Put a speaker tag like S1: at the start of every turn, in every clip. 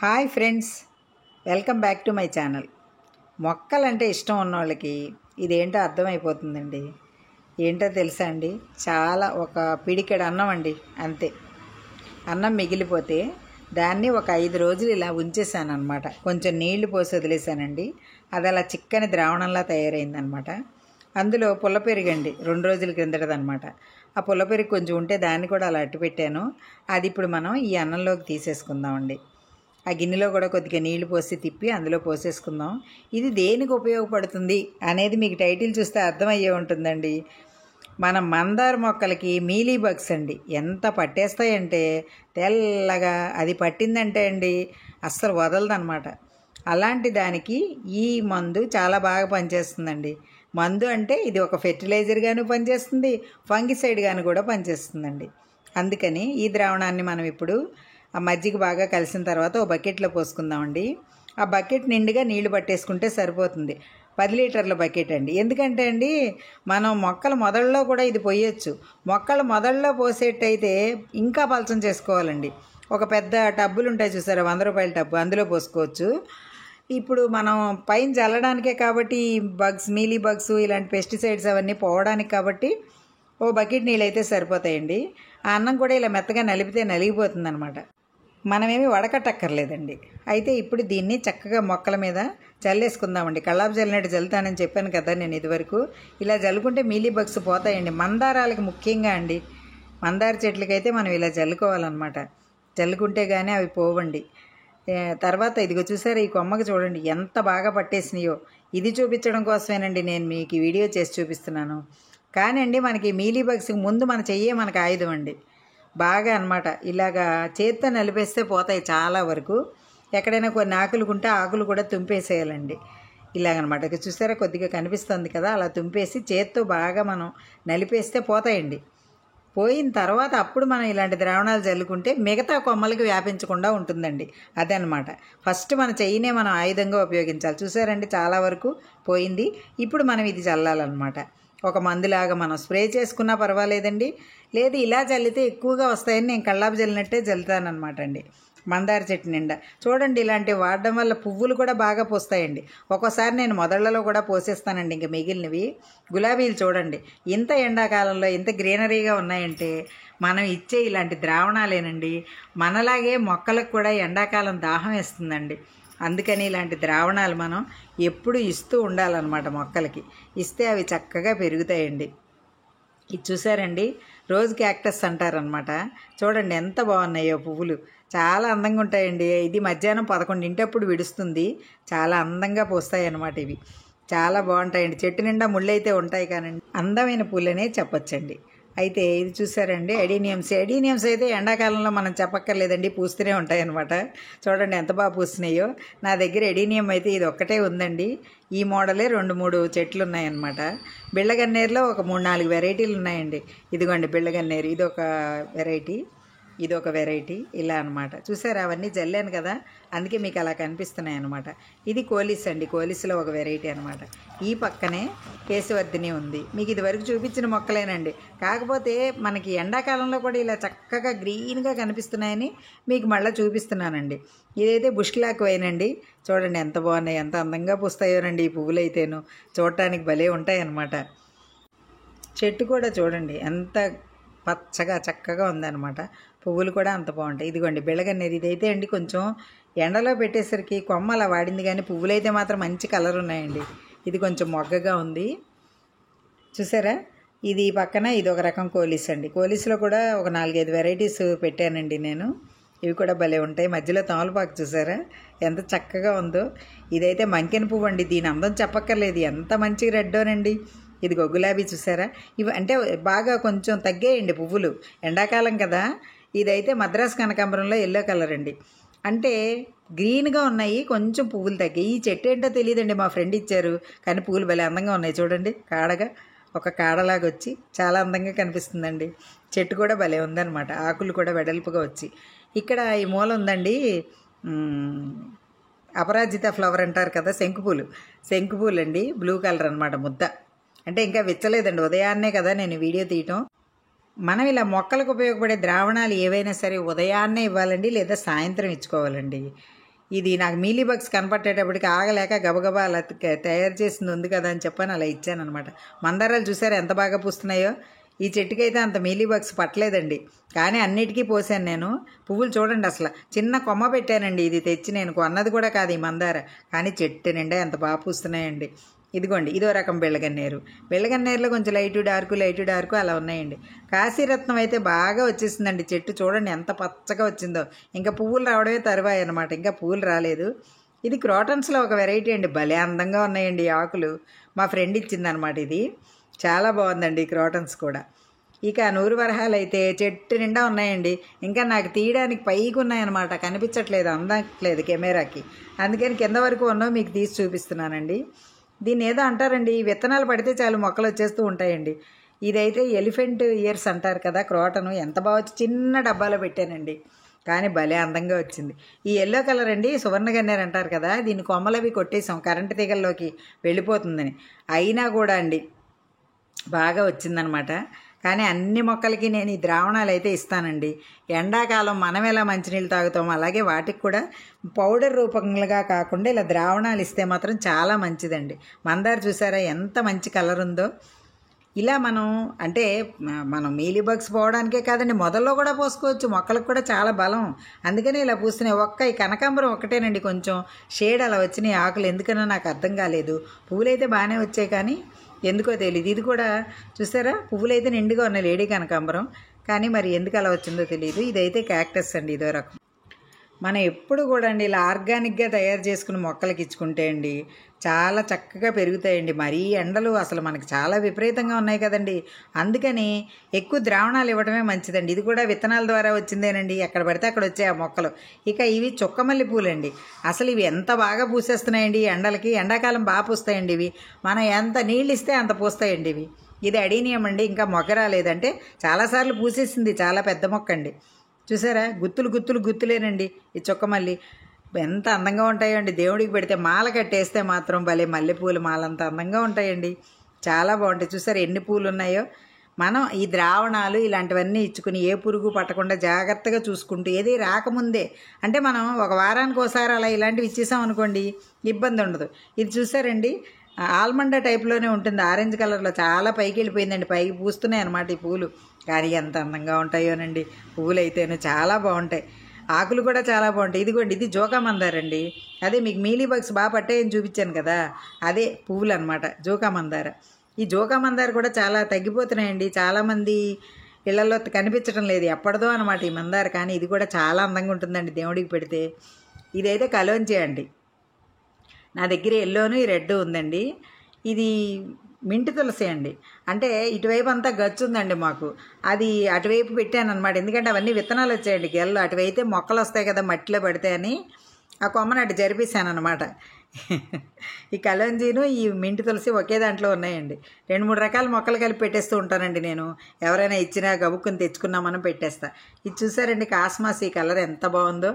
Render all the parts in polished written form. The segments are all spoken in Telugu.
S1: Hi friends, welcome back to my channel. మొక్కలంటే ఇష్టం ఉన్నోళ్ళకి ఇదేంటో అర్థమైపోతుందండి. ఏంటో తెలుసా అండి, చాలా ఒక పిడికెడు అన్నం అండి, అంతే. అన్నం మిగిలిపోతే దాన్ని ఒక 5 రోజులు ఇలా ఉంచేసాను అనమాట. కొంచెం నీళ్లు పోసి వదిలేసానండి. అది అలా చిక్కని ద్రావణంలా తయారైందనమాట. అందులో పుల్ల పెరుగండి, 2 రోజుల క్రిందటదనమాట. ఆ పుల్ల పెరుగు కొంచెం ఉంటే దాన్ని కూడా అలా అట్టు పెట్టాను. అది ఇప్పుడు మనం ఈ అన్నంలోకి తీసేసుకుందామండి. ఆ గిన్నెలో కూడా కొద్దిగా నీళ్లు పోసి తిప్పి అందులో పోసేసుకుందాం. ఇది దేనికి ఉపయోగపడుతుంది అనేది మీకు టైటిల్ చూస్తే అర్థమయ్యే ఉంటుందండి. మన మందార మొక్కలకి మీలీ బగ్స్ అండి ఎంత పట్టేస్తాయంటే, తెల్లగా అది పట్టిందంటే అండి అస్సలు వదలదనమాట. అలాంటి దానికి ఈ మందు చాలా బాగా పనిచేస్తుందండి. మందు అంటే ఇది ఒక ఫెర్టిలైజర్గాను పనిచేస్తుంది, ఫంగిసైడ్గాను కూడా పనిచేస్తుందండి. అందుకని ఈ ద్రావణాన్ని మనం ఇప్పుడు ఆ మజ్జిగ బాగా కలిసిన తర్వాత ఓ బకెట్లో పోసుకుందామండి. ఆ బకెట్ నిండుగా నీళ్లు పట్టేసుకుంటే సరిపోతుంది. 10 లీటర్ల బకెట్ అండి. ఎందుకంటే అండి, మనం మొక్కల మొదల్లో కూడా ఇది పోయొచ్చు. మొక్కల మొదల్లో పోసేటైతే ఇంకా పలచం చేసుకోవాలండి. ఒక పెద్ద టబ్బులు ఉంటాయి చూసారా, 100 రూపాయల టబ్బు, అందులో పోసుకోవచ్చు. ఇప్పుడు మనం పైన చల్లడానికే కాబట్టి బగ్స్, మీలీ బగ్స్ ఇలాంటి పెస్టిసైడ్స్ అవన్నీ పోవడానికి కాబట్టి ఓ బకెట్ నీళ్ళైతే సరిపోతాయండి. ఆ అన్నం కూడా ఇలా మెత్తగా నలిపితే నలిగిపోతుంది అనమాట. మనమేమి వడకట్టక్కర్లేదండి. అయితే ఇప్పుడు దీన్ని చక్కగా మొక్కల మీద చల్లేసుకుందామండి. కల్లాపు జల్లినట్టు జల్లుతానని చెప్పాను కదా నేను ఇదివరకు. ఇలా జల్లుకుంటే మీలీ బగ్స్ పోతాయండి. మందారాలకి ముఖ్యంగా అండి, మందార చెట్లకైతే మనం ఇలా జల్లుకోవాలన్నమాట. జల్లుకుంటే కానీ అవి పోవండి. తర్వాత ఇదిగో చూసారా, ఈ కొమ్మకి చూడండి ఎంత బాగా పట్టేసినాయో. ఇది చూపించడం కోసమేనండి నేను మీకు ఈ వీడియో చేసి చూపిస్తున్నాను. కానీ అండి, మనకి మీలీ బగ్స్కి ముందు మన చెయ్యే మనకు ఆయుధం అండి. బాగా అనమాట ఇలాగా చేత్తో నలిపేస్తే పోతాయి చాలా వరకు. ఎక్కడైనా కొన్ని ఆకులుకుంటే ఆకులు కూడా తుంపేసేయాలండి. ఇలాగనమాట. చూసారా, కొద్దిగా కనిపిస్తుంది కదా, అలా తుంపేసి చేత్తో బాగా మనం నలిపేస్తే పోతాయండి. పోయిన తర్వాత అప్పుడు మనం ఇలాంటి ద్రావణాలు చల్లుకుంటే మిగతా కొమ్మలకి వ్యాపించకుండా ఉంటుందండి. అదనమాట. ఫస్ట్ మన చెయ్యినే మనం ఆయుధంగా ఉపయోగించాలి. చూసారండి, చాలా వరకు పోయింది. ఇప్పుడు మనం ఇది చల్లాలన్నమాట. ఒక మందులాగా మనం స్ప్రే చేసుకున్నా పర్వాలేదండి. లేదు ఇలా చల్లితే ఎక్కువగా వస్తాయని నేను కల్లాపు చల్లినట్టే చల్లుతానమాట అండి. మందార చెట్టు నిండా చూడండి, ఇలాంటివి వాడడం వల్ల పువ్వులు కూడా బాగా పూస్తాయండి. ఒక్కోసారి నేను మొదళ్లలో కూడా పోసేస్తానండి. ఇంక మిగిలినవి గులాబీలు చూడండి ఇంత ఎండాకాలంలో ఇంత గ్రీనరీగా ఉన్నాయంటే మనం ఇచ్చే ఇలాంటి ద్రావణాలేనండి. మనలాగే మొక్కలకు కూడా ఎండాకాలం దాహం వేస్తుందండి. అందుకని ఇలాంటి ద్రావణాలు మనం ఎప్పుడు ఇస్తూ ఉండాలన్నమాట. మొక్కలకి ఇస్తే అవి చక్కగా పెరుగుతాయండి. ఇది చూసారండి, రోజ్ క్యాక్టస్ అంటారనమాట. చూడండి ఎంత బాగున్నాయో పువ్వులు, చాలా అందంగా ఉంటాయండి. ఇది మధ్యాహ్నం 11 విడుస్తుంది. చాలా అందంగా పూస్తాయి అన్నమాట. ఇవి చాలా బాగుంటాయండి. చెట్టు నిండా ముళ్ళైతే ఉంటాయి కానండి అందమైన పూలనే చెప్పొచ్చండి. అయితే ఇది చూసారండి, ఎడీనియమ్స్ అయితే ఎండాకాలంలో మనం చెప్పక్కర్లేదండి, పూస్తూనే ఉంటాయన్నమాట. చూడండి ఎంత బాగా పూస్తున్నాయో. నా దగ్గర ఎడీనియం అయితే ఇది ఒక్కటే ఉందండి. ఈ మోడలే 2-3 చెట్లు ఉన్నాయన్నమాట. బిళ్ళగన్నేరులో ఒక 3-4 వెరైటీలు ఉన్నాయండి. ఇదిగోండి బిళ్ళగన్నేరు, ఇదొక వెరైటీ ఇలా అనమాట. చూసారా, అవన్నీ జల్లాను కదా, అందుకే మీకు అలా కనిపిస్తున్నాయి అనమాట. ఇది కోలిస్ అండి, కోలిస్లో ఒక వెరైటీ అనమాట. ఈ పక్కనే కేశవర్ధిని ఉంది. మీకు ఇదివరకు చూపించిన మొక్కలేనండి. కాకపోతే మనకి ఎండాకాలంలో కూడా ఇలా చక్కగా గ్రీన్గా కనిపిస్తున్నాయని మీకు మళ్ళీ చూపిస్తున్నానండి. ఇదైతే బుష్కిలాక్ వైనండి. చూడండి ఎంత బాగున్నాయి, ఎంత అందంగా పూస్తాయోనండి ఈ పువ్వులు అయితేను. చూడటానికి భలే ఉంటాయి అన్నమాట. చెట్టు కూడా చూడండి ఎంత పచ్చగా చక్కగా ఉందన్నమాట. పువ్వులు కూడా అంత బాగుంటాయి. ఇదిగోండి బిళ్ళగన్నేరు. ఇదైతే అండి కొంచెం ఎండలో పెట్టేసరికి కొమ్మ అలా వాడింది, కానీ పువ్వులైతే మాత్రం మంచి కలర్ ఉన్నాయండి. ఇది కొంచెం మొగ్గగా ఉంది చూసారా. ఇది పక్కన ఇది ఒక రకం కోలిస్ అండి. కోలిస్లో కూడా ఒక 4-5 వెరైటీస్ పెట్టానండి నేను. ఇవి కూడా భలే ఉంటాయి. మధ్యలో తమలపాకు చూసారా ఎంత చక్కగా ఉందో. ఇదైతే మంకెన పువ్వు అండి. దీని అందం చెప్పక్కర్లేదు, ఎంత మంచి రెడ్డోనండి. ఇదిగో గులాబీ చూసారా. ఇవి అంటే బాగా కొంచెం తగ్గేయండి పువ్వులు, ఎండాకాలం కదా. ఇదైతే మద్రాస్ కనకాంబరంలో ఎల్లో కలర్ అండి. అంటే గ్రీన్గా ఉన్నాయి, కొంచెం పువ్వులు తగ్గాయి. ఈ చెట్టు ఏంటో తెలియదండి, మా ఫ్రెండ్ ఇచ్చారు. కానీ పువ్వులు భలే అందంగా ఉన్నాయి చూడండి. కాడగా ఒక కాడలాగా వచ్చి చాలా అందంగా కనిపిస్తుందండి. చెట్టు కూడా భలే ఉందన్నమాట. ఆకులు కూడా వెడల్పుగా వచ్చి. ఇక్కడ ఈ మూల ఉందండి, అపరాజిత ఫ్లవర్ అంటారు కదా, శంకుపూలు అండి. బ్లూ కలర్ అనమాట, ముద్ద. అంటే ఇంకా విచ్చలేదండి, ఉదయాన్నే కదా నేను వీడియో తీయటం. మనం ఇలా మొక్కలకు ఉపయోగపడే ద్రావణాలు ఏవైనా సరే ఉదయాన్నే ఇవ్వాలండి, లేదా సాయంత్రం ఇచ్చుకోవాలండి. ఇది నాకు మీలీ బగ్స్ కనపట్టేటప్పటికి ఆగలేక గబగబా అలా తయారు చేసింది ఉంది కదా అని చెప్పని అలా ఇచ్చాను అనమాట. మందారాలు చూసారా ఎంత బాగా పూస్తున్నాయో. ఈ చెట్టుకైతే అంత మీలీ బగ్స్ పట్టలేదండి, కానీ అన్నిటికీ పోసాను నేను. పువ్వులు చూడండి, అసలు చిన్న కొమ్మ పెట్టానండి, ఇది తెచ్చి నేను కొన్నది కూడా కాదు ఈ మందార, కానీ చెట్టు నిండా ఎంత బాగా పూస్తున్నాయండి. ఇదిగోండి, ఇదో రకం బెళ్ళగన్నేరు. బెళ్ళగన్నేరులో కొంచెం లైటు డార్కు అలా ఉన్నాయండి. కాశీరత్నం అయితే బాగా వచ్చేసిందండి. చెట్టు చూడండి ఎంత పచ్చగా వచ్చిందో. ఇంకా పువ్వులు రావడమే తరువాయి అనమాట, ఇంకా పువ్వులు రాలేదు. ఇది క్రోటన్స్లో ఒక వెరైటీ అండి, భలే అందంగా ఉన్నాయండి ఈ ఆకులు. మా ఫ్రెండ్ ఇచ్చిందనమాట ఇది. చాలా బాగుందండి ఈ క్రోటన్స్ కూడా. ఇక నూరు వరహాలు అయితే చెట్టు నిండా ఉన్నాయండి. ఇంకా నాకు తీయడానికి పైకి ఉన్నాయన్నమాట, కనిపించట్లేదు, అందట్లేదు కెమెరాకి. అందుకని కింద వరకు ఉన్నవి మీకు తీసి చూపిస్తున్నానండి. దీన్ని ఏదో అంటారండి, విత్తనాలు పడితే చాలు మొక్కలు వచ్చేస్తూ ఉంటాయండి. ఇదైతే ఎలిఫెంట్ ఇయర్స్ అంటారు కదా క్రోటను. ఎంత బాగా వచ్చి చిన్న డబ్బాలో పెట్టానండి, కానీ భలే అందంగా వచ్చింది. ఈ ఎల్లో కలర్ అండి సువర్ణ గన్నేరు అంటారు కదా, దీన్ని కొమ్మలవి కొట్టేసాం కరెంటు తీగల్లోకి వెళ్ళిపోతుందని. అయినా కూడా అండి బాగా వచ్చిందనమాట. కానీ అన్ని మొక్కలకి నేను ఈ ద్రావణాలు అయితే ఇస్తానండి. ఎండాకాలం మనం ఎలా మంచినీళ్ళు తాగుతామో అలాగే వాటికి కూడా పౌడర్ రూపంగా కాకుండా ఇలా ద్రావణాలు ఇస్తే మాత్రం చాలా మంచిదండి. మందార చూసారా ఎంత మంచి కలర్ ఉందో. ఇలా మనం మీలీ బగ్స్ పోవడానికే కాదండి, మొదల్లో కూడా పోసుకోవచ్చు, మొక్కలకు కూడా చాలా బలం. అందుకనే ఇలా పూస్తున్నాయి. ఈ కనకాంబరం ఒకటేనండి కొంచెం షేడ్ అలా వచ్చినాయి ఆకులు, ఎందుకనో నాకు అర్థం కాలేదు. పువ్వులైతే బాగానే వచ్చాయి కానీ ఎందుకో తెలియదు. ఇది కూడా చూసారా, పువ్వులైతే నిండుగా ఉన్నాయి లేడీ కనకాంబరం, కానీ మరి ఎందుకు అలా వచ్చిందో తెలియదు. ఇదైతే క్యాక్టస్ అండి, ఇదో రకం. మనం ఎప్పుడు కూడా అండి ఇలా ఆర్గానిక్గా తయారు చేసుకుని మొక్కలకి ఇచ్చుకుంటే అండి చాలా చక్కగా పెరుగుతాయండి. మరీ ఎండలు అసలు మనకి చాలా విపరీతంగా ఉన్నాయి కదండి, అందుకని ఎక్కువ ద్రావణాలు ఇవ్వడమే మంచిదండి. ఇది కూడా విత్తనాల ద్వారా వచ్చిందేనండి, ఎక్కడ పడితే అక్కడ వచ్చాయి ఆ మొక్కలు. ఇక ఇవి చుక్కమల్లి పూలండి, అసలు ఇవి ఎంత బాగా పూసేస్తున్నాయండి ఎండలకి. ఎండాకాలం బాగా పూస్తాయండి ఇవి, మనం ఎంత నీళ్ళు ఇస్తే అంత పూస్తాయండి ఇవి. ఇది అడీనియం అండి, ఇంకా మొగ్గ రాలేదంటే చాలాసార్లు పూసేసింది, చాలా పెద్ద మొక్క అండి. చూసారా, గుత్తులేనండి ఈ చుక్కమల్లి. ఎంత అందంగా ఉంటాయో అండి, దేవుడికి పెడితే మాల కట్టేస్తే మాత్రం భలే మల్లెపూలు మాలంత అందంగా ఉంటాయండి, చాలా బాగుంటాయి. చూసారా ఎన్ని పూలు ఉన్నాయో. మనం ఈ ద్రావణాలు ఇలాంటివన్నీ ఇచ్చుకుని ఏ పురుగు పట్టకుండా జాగ్రత్తగా చూసుకుంటూ, ఏది రాకముందే అంటే మనం ఒక వారానికి ఒకసారి అలా ఇలాంటివి ఇచ్చేసాం అనుకోండి ఇబ్బంది ఉండదు. ఇది చూసారండి ఆల్మండా టైప్లోనే ఉంటుంది, ఆరెంజ్ కలర్లో చాలా పైకి వెళ్ళిపోయిందండి, పైకి పూస్తున్నాయి అన్నమాట ఈ పూలు. కానీ ఎంత అందంగా ఉంటాయోనండి పువ్వులు అయితేనే, చాలా బాగుంటాయి. ఆకులు కూడా చాలా బాగుంటాయి. ఇదిగోండి, ఇది జోకా మందారండి, అదే మీకు మీలీ బగ్స్ బాగా పట్టాయని చూపించాను కదా, అదే పువ్వులు అనమాట జోకా మందార. ఈ జోకా మందార కూడా చాలా తగ్గిపోతున్నాయండి, చాలామంది ఇళ్లలో కనిపించడం లేదు, ఎప్పటిదో అనమాట ఈ మందార. కానీ ఇది కూడా చాలా అందంగా ఉంటుందండి దేవుడికి పెడితే. ఇదైతే కలోంచి అండి, నా దగ్గర ఎల్లోను ఈ రెడ్ ఉందండి. ఇది మింటి తులసి అండి, అంటే ఇటువైపు అంతా గచ్చు ఉందండి మాకు, అది అటువైపు పెట్టాను అనమాట. ఎందుకంటే అవన్నీ విత్తనాలు వచ్చాయండి గెల్లు, అటువైతే మొక్కలు వస్తాయి కదా మట్టిలో పడితే అని ఆ కొమ్మను అటు జరిపేశాను అనమాట. ఈ కలంజీను ఈ మింటి తులసి ఒకే దాంట్లో ఉన్నాయండి. 2-3 రకాల మొక్కలు కలిపి పెట్టేస్తూ ఉంటానండి నేను, ఎవరైనా ఇచ్చినా గబుక్కుని తెచ్చుకున్నామని పెట్టేస్తా. ఇది చూసారండి కాస్మాస్, ఈ కలర్ ఎంత బాగుందో.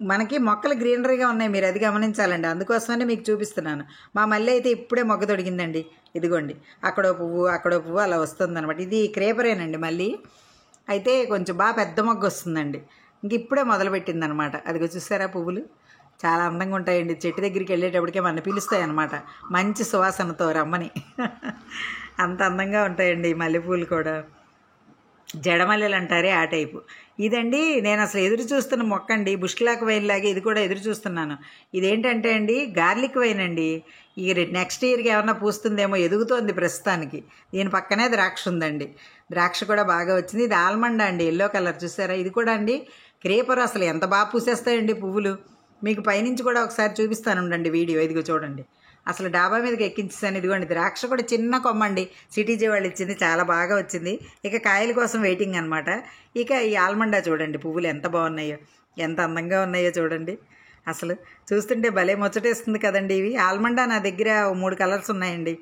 S1: మనకి మొక్కలు గ్రీనరీగా ఉన్నాయి, మీరు అది గమనించాలండి, అందుకోసమనే మీకు చూపిస్తున్నాను. మా మల్లె అయితే ఇప్పుడే మొగ్గ తొడిగిందండి, ఇదిగోండి అక్కడో పువ్వు అలా వస్తుందన్నమాట. ఇది క్రేపరేనండి మళ్ళీ, అయితే కొంచెం బాగా పెద్ద మొగ్గ వస్తుందండి, ఇంక ఇప్పుడే మొదలుపెట్టిందనమాట. అదిగో చూసారా పువ్వులు చాలా అందంగా ఉంటాయండి, చెట్టు దగ్గరికి వెళ్ళేటప్పటికే మన పిలుస్తాయి అన్నమాట మంచి సువాసనతో రమ్మని. అంత అందంగా ఉంటాయండి మల్లెపూలు కూడా, జడమల్లెలు అంటారే ఆ టైపు. ఇదండి నేను అసలు ఎదురు చూస్తున్న మొక్క అండి, బుష్లాక్ వైన్ లాగే ఇది కూడా ఎదురు చూస్తున్నాను. ఇదేంటంటే అండి గార్లిక్ వైన్ అండి, ఈ నెక్స్ట్ ఇయర్కి ఏమన్నా పూస్తుందేమో, ఎదుగుతోంది ప్రస్తుతానికి. దీని పక్కనే ద్రాక్ష ఉందండి, ద్రాక్ష కూడా బాగా వచ్చింది. ఇది ఆల్మండా అండి, ఎల్లో కలర్ చూసారా. ఇది కూడా అండి క్రేపర్, అసలు ఎంత బాగా పూసేస్తాయండి పువ్వులు. మీకు పైనుంచి కూడా ఒకసారి చూపిస్తాను ఉండండి వీడియో. ఇదిగో చూడండి, అసలు డాబా మీదకి ఎక్కించేసాను. ఇదిగోండి ద్రాక్ష కూడా చిన్న కొమ్మ అండి, సిటీజీ వాళ్ళు ఇచ్చింది, చాలా బాగా వచ్చింది. ఇక కాయల కోసం వెయిటింగ్ అనమాట. ఇక ఈ ఆల్మండా చూడండి పువ్వులు ఎంత బాగున్నాయో, ఎంత అందంగా ఉన్నాయో చూడండి. అసలు చూస్తుంటే భలే ముచ్చటేస్తుంది కదండి. ఇవి ఆల్మండా నా దగ్గర 3 కలర్స్ ఉన్నాయండి.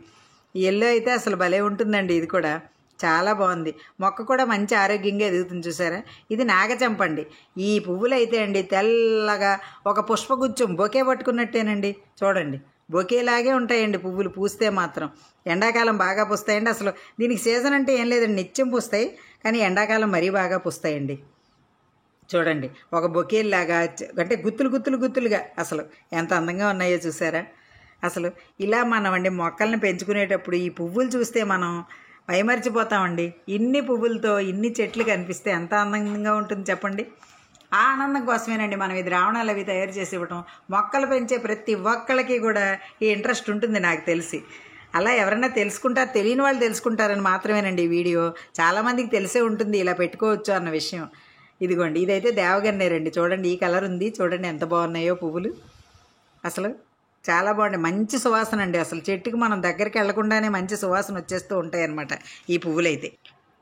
S1: ఎల్లో అయితే అసలు భలే ఉంటుందండి, ఇది కూడా చాలా బాగుంది. మొక్క కూడా మంచి ఆరోగ్యంగా ఎదుగుతుంది చూసారా. ఇది నాగచంపండి. ఈ పువ్వులు అయితే అండి తెల్లగా ఒక పుష్పగుచ్చం బొకే పట్టుకున్నట్టేనండి, చూడండి బొకేలాగే ఉంటాయండి పువ్వులు పూస్తే మాత్రం. ఎండాకాలం బాగా పూస్తాయండి, అసలు దీనికి సీజన్ అంటే ఏం లేదండి, నిత్యం పూస్తాయి, కానీ ఎండాకాలం మరీ బాగా పూస్తాయండి. చూడండి ఒక బొకేలాగా అంటే గుత్తులు గుత్తులు గుత్తులుగా అసలు ఎంత అందంగా ఉన్నాయో చూసారా. అసలు ఇలా మనం అండి మొక్కల్ని పెంచుకునేటప్పుడు ఈ పువ్వులు చూస్తే మనం మైమరిచిపోతామండి. ఇన్ని పువ్వులతో ఇన్ని చెట్లు కనిపిస్తే ఎంత అందంగా ఉంటుంది చెప్పండి. ఆ ఆనందం కోసమేనండి మనం ఈ ద్రావణాలు అవి తయారు చేసి ఇవ్వటం. మొక్కలు పెంచే ప్రతి ఒక్కళ్ళకి కూడా ఈ ఇంట్రెస్ట్ ఉంటుంది నాకు తెలిసి. అలా ఎవరైనా తెలుసుకుంటారు, తెలియని వాళ్ళు తెలుసుకుంటారని మాత్రమేనండి ఈ వీడియో. చాలామందికి తెలిసే ఉంటుంది ఇలా పెట్టుకోవచ్చు అన్న విషయం. ఇదిగోండి ఇదైతే దేవగన్నేరండి. చూడండి ఈ కలర్ ఉంది, చూడండి ఎంత బాగున్నాయో పువ్వులు. అసలు చాలా బాగుంటాయి, మంచి సువాసన అండి. అసలు చెట్టుకి మనం దగ్గరికి వెళ్లకుండానే మంచి సువాసన వచ్చేస్తూ ఉంటాయి అన్నమాట ఈ పువ్వులైతే.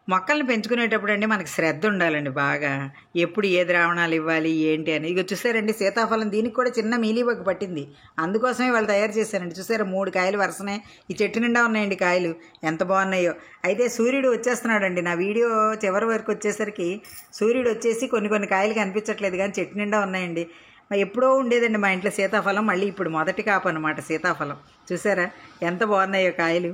S1: మొక్కల్ని పెంచుకునేటప్పుడు అండి మనకి శ్రద్ధ ఉండాలండి బాగా. ఎప్పుడు ఏ ద్రావణాలు ఇవ్వాలి ఏంటి అని. ఇక చూసారండి సీతాఫలం, దీనికి కూడా చిన్న మీలీబగ్ పట్టింది, అందుకోసమే వాళ్ళు తయారు చేశారండి. చూసారా 3 కాయలు వరుసనే ఈ చెట్టు నిండా ఉన్నాయండి కాయలు, ఎంత బాగున్నాయో. అయితే సూర్యుడు వచ్చేస్తున్నాడండి. నా వీడియో చివరి వరకు వచ్చేసరికి సూర్యుడు వచ్చేసి కొన్ని కాయలు కనిపించట్లేదు, కానీ చెట్టు నిండా ఉన్నాయండి. ఎప్పుడో ఉండేదండి మా ఇంట్లో సీతాఫలం, మళ్ళీ ఇప్పుడు మొదటి కాపు అనమాట సీతాఫలం. చూసారా ఎంత బాగున్నాయో కాయలు,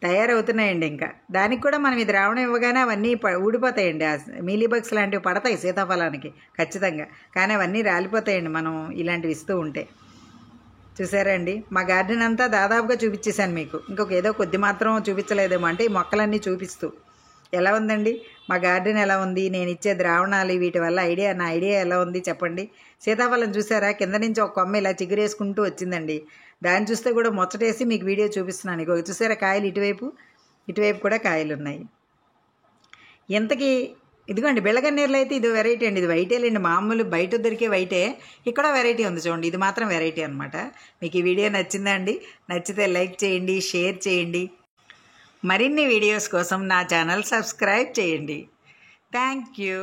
S1: తయారవుతున్నాయండి. ఇంకా దానికి కూడా మనం ఈ ద్రావణం ఇవ్వగానే అవన్నీ ఊడిపోతాయండి. ఆ మీలీబగ్స్ లాంటివి పడతాయి సీతాఫలానికి ఖచ్చితంగా, కానీ అవన్నీ రాలిపోతాయండి మనం ఇలాంటివి ఇస్తూ ఉంటే. చూసారా అండి మా గార్డెన్ అంతా దాదాపుగా చూపించేశాను మీకు. ఇంకొక ఏదో కొద్ది మాత్రం చూపించలేదేమో, అంటే ఈ మొక్కలన్నీ చూపిస్తూ. ఎలా ఉందండి మా గార్డెన్, ఎలా ఉంది, నేను ఇచ్చే ద్రావణాలు వీటి వల్ల నా ఐడియా ఎలా ఉంది చెప్పండి. సీతాఫలం చూసారా కింద నుంచి ఒక కొమ్మ ఇలా చిగురేసుకుంటూ వచ్చిందండి. దాన్ని చూస్తే కూడా ముచ్చటేసి మీకు వీడియో చూపిస్తున్నాను. ఇగో చూసారా కాయలు, ఇటువైపు కూడా కాయలు ఉన్నాయి. ఇంతకీ ఇదిగోండి బిళ్ళగన్నేరులో అయితే ఇది వెరైటీ అండి. ఇది వైటేలేండి, మామూలు బయట దొరికే వైటే, ఇక్కడ వెరైటీ ఉంది చూడండి. ఇది మాత్రం వెరైటీ అనమాట. మీకు ఈ వీడియో నచ్చిందా అండి? నచ్చితే లైక్ చేయండి, షేర్ చేయండి. మరిన్ని వీడియోస్ కోసం నా ఛానల్ సబ్స్క్రైబ్ చేయండి. Thank you.